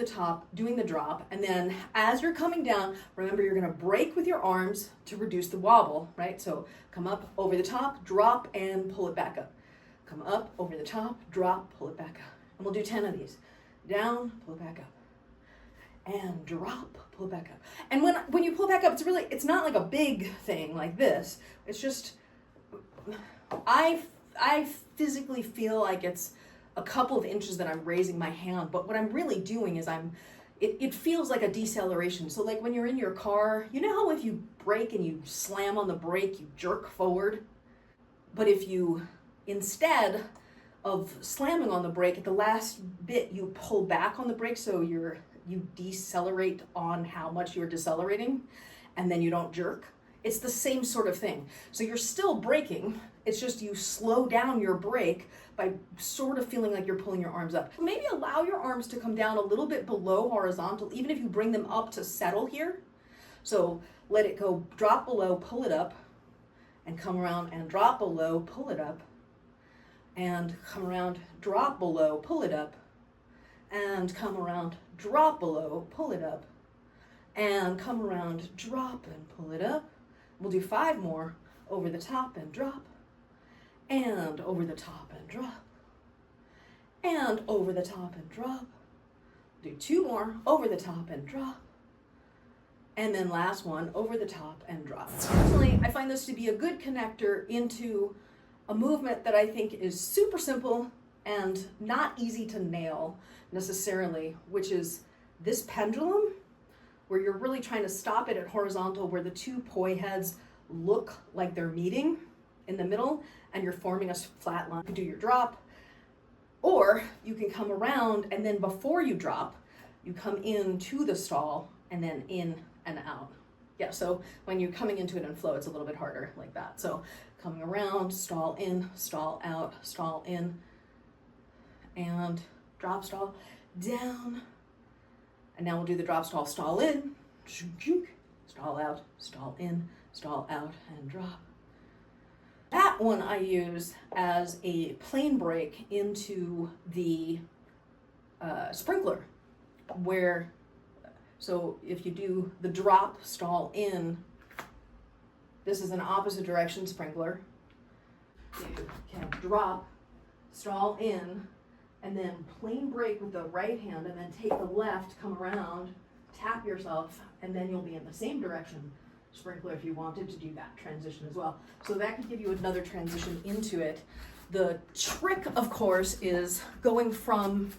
top, doing the drop, and then as you're coming down, remember you're gonna break with your arms to reduce the wobble, right? So come up, over the top, drop, and pull it back up. Come up, over the top, drop, pull it back up. And we'll do 10 of these. Down, pull it back up. And drop, pull it back up. And when you pull it back up, it's not like a big thing like this. It's just, I physically feel like it's a couple of inches that I'm raising my hand, but what I'm really doing is it feels like a deceleration. So like when you're in your car, you know how if you brake and you slam on the brake, you jerk forward? But if you, instead of slamming on the brake, at the last bit, you pull back on the brake so you decelerate on how much you're decelerating, and then you don't jerk. It's the same sort of thing. So you're still braking, it's just you slow down your brake by sort of feeling like you're pulling your arms up. Maybe allow your arms to come down a little bit below horizontal, even if you bring them up to settle here. So let it go, drop below, pull it up, and come around and drop below, pull it up, and come around, drop below, pull it up, and come around, drop below, pull it up, and come around, drop and pull it up. We'll do 5 more, over the top and drop, and over the top and drop, and over the top and drop. Do 2 more, over the top and drop, and then last one, over the top and drop. Personally, I find this to be a good connector into a movement that I think is super simple and not easy to nail necessarily, which is this pendulum, where you're really trying to stop it at horizontal, where the 2 poi heads look like they're meeting in the middle, and you're forming a flat line. You can do your drop, or you can come around, and then before you drop, you come into the stall, and then in and out. Yeah, so when you're coming into it in flow, it's a little bit harder like that. So coming around, stall in, stall out, stall in, and drop, stall, down. And now we'll do the drop, stall, stall in, stall out, stall in, stall out, and drop. That one I use as a plane break into the sprinkler, where, so if you do the drop, stall in, this is an opposite direction sprinkler. You can drop, stall in, and then plane break with the right hand, and then take the left, come around, tap yourself, and then you'll be in the same direction sprinkler if you wanted to do that transition as well. So that could give you another transition into it. The trick, of course, is going from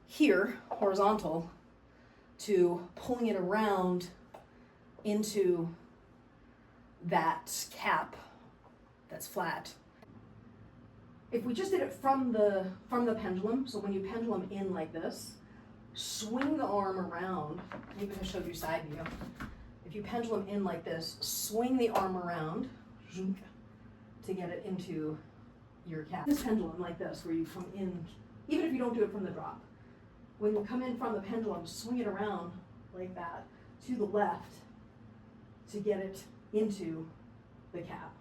here, horizontal, to pulling it around into that cap that's flat. If we just did it from the pendulum, so when you pendulum in like this, swing the arm around. Maybe I showed you side view. If you pendulum in like this, swing the arm around to get it into your cap. This pendulum like this, where you come in, even if you don't do it from the drop. When you come in from the pendulum, swing it around like that to the left to get it into the cap.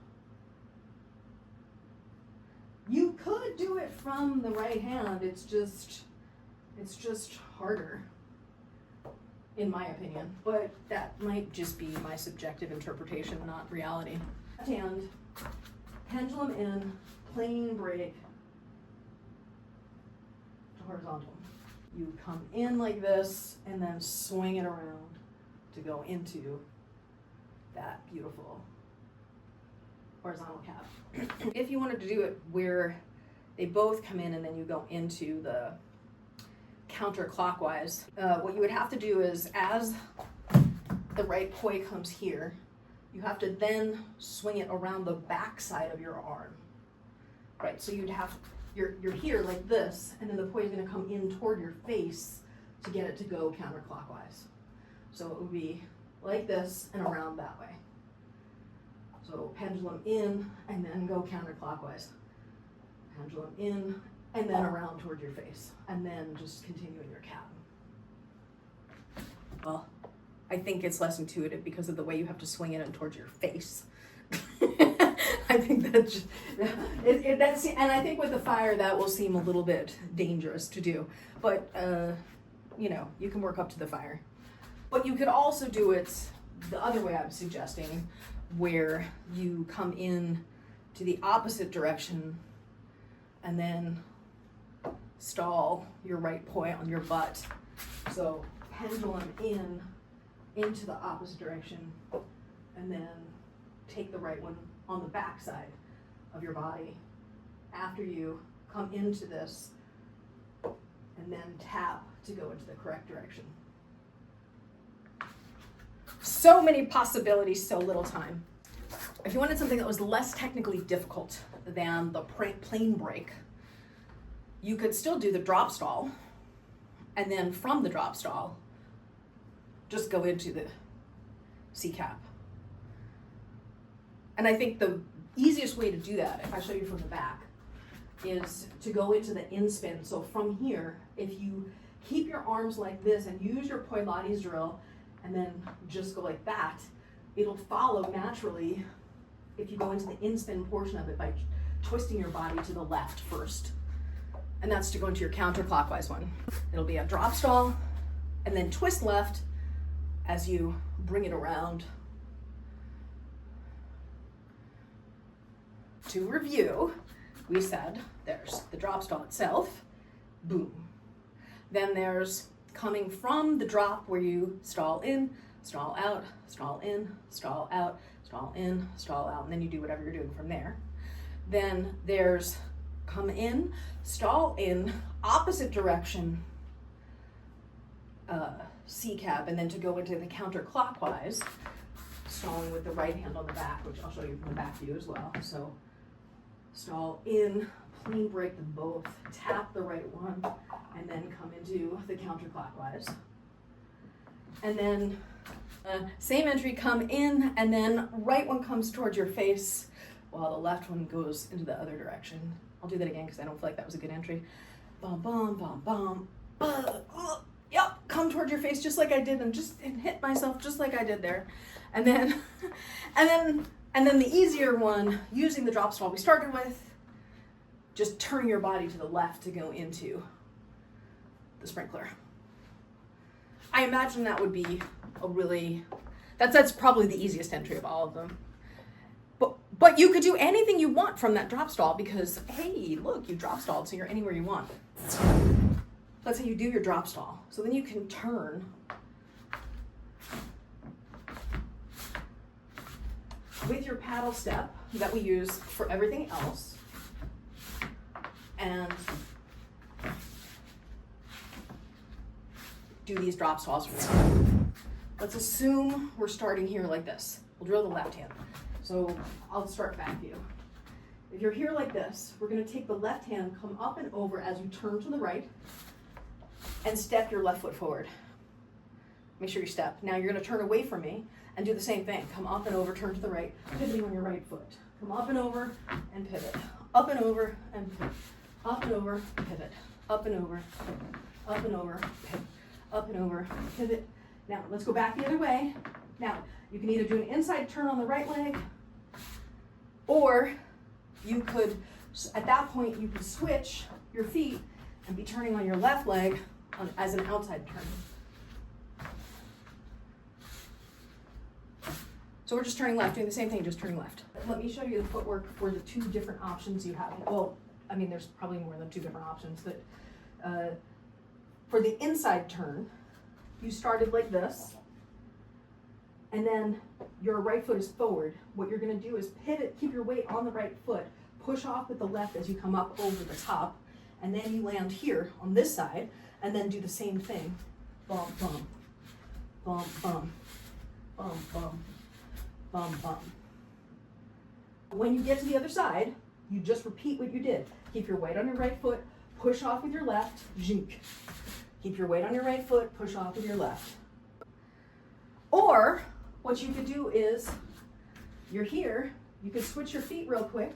You could do it from the right hand, it's just harder, in my opinion, but that might just be my subjective interpretation, not reality. Left hand, pendulum in, plane break to horizontal. You come in like this and then swing it around to go into that beautiful horizontal cap. If you wanted to do it where they both come in and then you go into the counterclockwise, what you would have to do is, as the right poi comes here, you have to then swing it around the back side of your arm. Right, so you'd have, you're here like this, and then the poi is going to come in toward your face to get it to go counterclockwise. So it would be like this and around that way. So pendulum in and then go counterclockwise. Pendulum in and then around toward your face, and then just continue in your cap. Well, I think it's less intuitive because of the way you have to swing it in towards your face. I think that's just, and I think with the fire that will seem a little bit dangerous to do. But you know, you can work up to the fire. But you could also do it the other way I'm suggesting, where you come in to the opposite direction and then stall your right poi on your butt. So pendulum into the opposite direction, and then take the right one on the back side of your body after you come into this, and then tap to go into the correct direction. So many possibilities, so little time. If you wanted something that was less technically difficult than the plane break, you could still do the drop stall, and then from the drop stall, just go into the C cap. And I think the easiest way to do that, if I show you from the back, is to go into the in spin. So from here, if you keep your arms like this and use your Poi Pilates drill, and then just go like that, it'll follow naturally if you go into the in spin portion of it by twisting your body to the left first. And that's to go into your counterclockwise one. It'll be a drop stall, and then twist left as you bring it around. To review, we said there's the drop stall itself, boom. Then there's coming from the drop where you stall in, stall out, stall in, stall out, stall in, stall out, and then you do whatever you're doing from there. Then there's come in, stall in, opposite direction, C cap, and then to go into the counterclockwise, stalling with the right hand on the back, which I'll show you from the back view as well. So stall in, plane break them both, tap the right one, and then come into the counterclockwise. And then same entry, come in, and then right one comes towards your face while the left one goes into the other direction. I'll do that again because I don't feel like that was a good entry. Bum, bum, bum, bum. Yep, come towards your face just like I did, and hit myself just like I did there. And then, and then the easier one, using the drop stall we started with, just turning your body to the left to go into the sprinkler. I imagine that would be a really, that's probably the easiest entry of all of them. But you could do anything you want from that drop stall because, hey, look, you drop stalled, so you're anywhere you want. Let's say you do your drop stall. So then you can turn with your paddle step that we use for everything else, and do these drop stalls. Let's assume we're starting here like this. We'll drill the left hand. So I'll start back view. If you're here like this, we're going to take the left hand, come up and over as you turn to the right, and step your left foot forward. Make sure you step. Now you're going to turn away from me and do the same thing. Come up and over, turn to the right, pivoting on your right foot. Come up and over and pivot. Up and over and pivot. Up and over, pivot. Up and over, up and over, pivot. Up and over, pivot. Now let's go back the other way. Now you can either do an inside turn on the right leg, or you could, at that point, you could switch your feet and be turning on your left leg as an outside turn. So we're just turning left, doing the same thing, just turning left. Let me show you the footwork for the two different options you have. Well, I mean, there's probably more than two different options, but for the inside turn, you started like this, and then your right foot is forward. What you're going to do is pivot, keep your weight on the right foot, push off with the left as you come up over the top, and then you land here on this side, and then do the same thing. Bum, bum, bum, bum, bum, bum, bum, bum. When you get to the other side, you just repeat what you did. Keep your weight on your right foot, push off with your left, zhink. Keep your weight on your right foot, push off with your left. Or what you could do is, you're here, you could switch your feet real quick,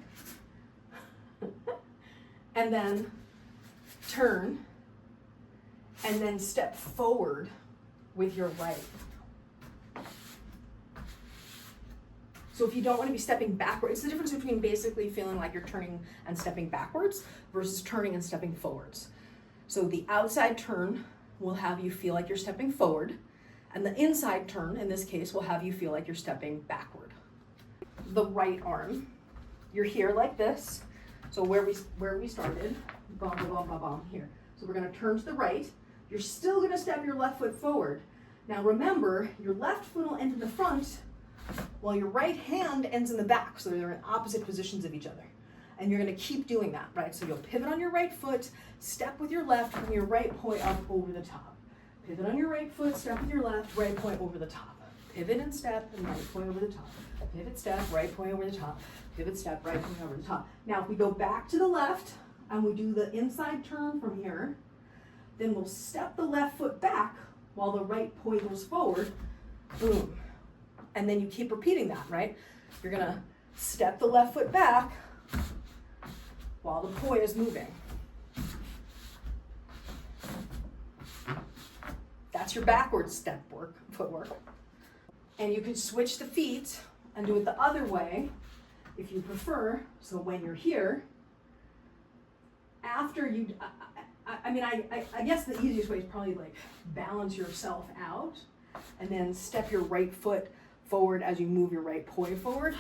and then turn, and then step forward with your right. So if you don't want to be stepping backwards, it's the difference between basically feeling like you're turning and stepping backwards versus turning and stepping forwards. So the outside turn will have you feel like you're stepping forward, and the inside turn, in this case, will have you feel like you're stepping backward. The right arm, you're here like this, so where we started, bum, bum, bum, bum, bum, here. So we're gonna turn to the right. You're still gonna step your left foot forward. Now remember, your left foot will end in the front, while your right hand ends in the back, so they're in opposite positions of each other. And you're gonna keep doing that, right? So you'll pivot on your right foot, step with your left, and your right poi up over the top. Pivot on your right foot, step with your left, right poi over the top. Pivot and step, and right poi over the top. Pivot, step, right poi over the top. Pivot, step, right poi over the top. Now if we go back to the left, and we do the inside turn from here, then we'll step the left foot back while the right poi goes forward, boom. And then you keep repeating that, right? You're gonna step the left foot back while the poi is moving. That's your backwards footwork. And you can switch the feet and do it the other way if you prefer. So when you're here, after you, I guess the easiest way is probably like balance yourself out and then step your right foot forward as you move your right poi forward.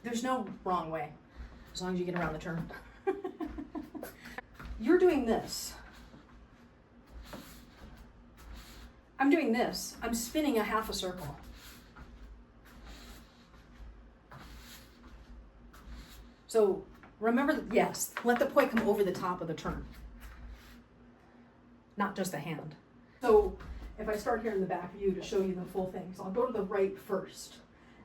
There's no wrong way, as long as you get around the turn. You're doing this. I'm doing this. I'm spinning a half a circle. So remember, yes, let the poi come over the top of the turn, not just the hand. So if I start here in the back view to show you the full thing, so I'll go to the right first.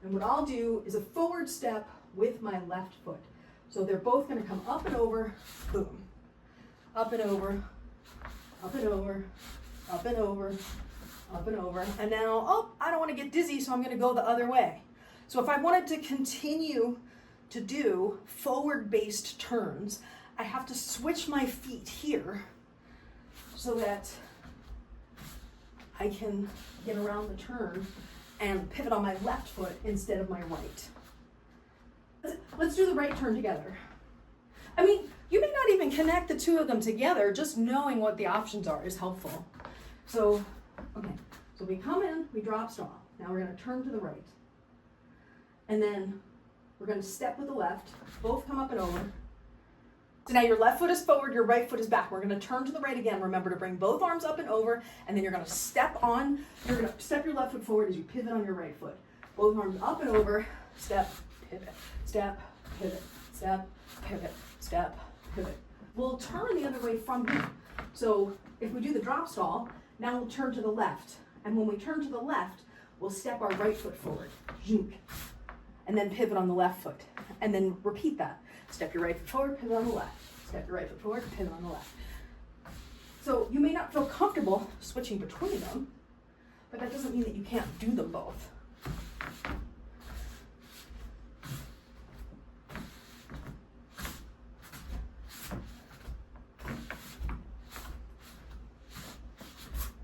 And what I'll do is a forward step with my left foot. So they're both gonna come up and over, boom. Up and over, up and over, up and over, up and over. And now, oh, I don't wanna get dizzy, so I'm gonna go the other way. So if I wanted to continue to do forward-based turns, I have to switch my feet here so that I can get around the turn and pivot on my left foot instead of my right. Let's do the right turn together. I mean, you may not even connect the two of them together, just knowing what the options are is helpful. So, okay, so we come in, we drop stall. Now we're gonna turn to the right. And then we're gonna step with the left, both come up and over. So now your left foot is forward, your right foot is back. We're gonna turn to the right again. Remember to bring both arms up and over, and then you're gonna step your left foot forward as you pivot on your right foot. Both arms up and over, step, pivot, step, pivot, step, pivot, step, pivot. We'll turn the other way from here. So if we do the drop stall, now we'll turn to the left. And when we turn to the left, we'll step our right foot forward, and then pivot on the left foot. And then repeat that. Step your right foot forward, pivot on the left. Step your right foot forward, pivot on the left. So you may not feel comfortable switching between them, but that doesn't mean that you can't do them both.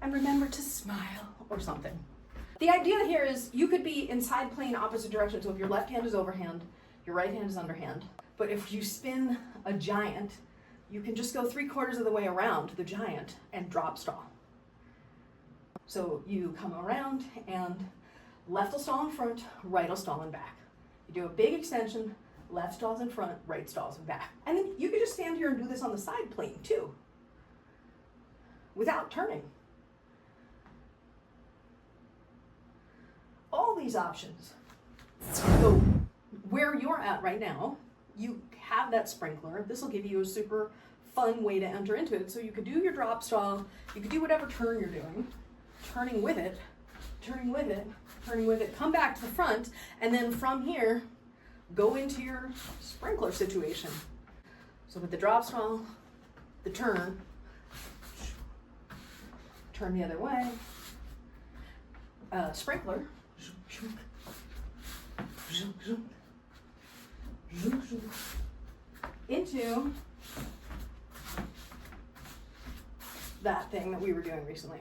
And remember to smile or something. The idea here is you could be inside playing opposite directions. So if your left hand is overhand, your right hand is underhand. But if you spin a giant, you can just go 3/4 of the way around the giant and drop stall. So you come around and left will stall in front, right will stall in back. You do a big extension, left stalls in front, right stalls in back. And then you could just stand here and do this on the side plane too, without turning. All these options. So where you're at right now, you have that sprinkler. This will give you a super fun way to enter into it. So you could do your drop stall, you could do whatever turn you're doing, turning with it, turning with it, turning with it, come back to the front, and then from here, go into your sprinkler situation. So with the drop stall, the turn the other way, sprinkler, into that thing that we were doing recently.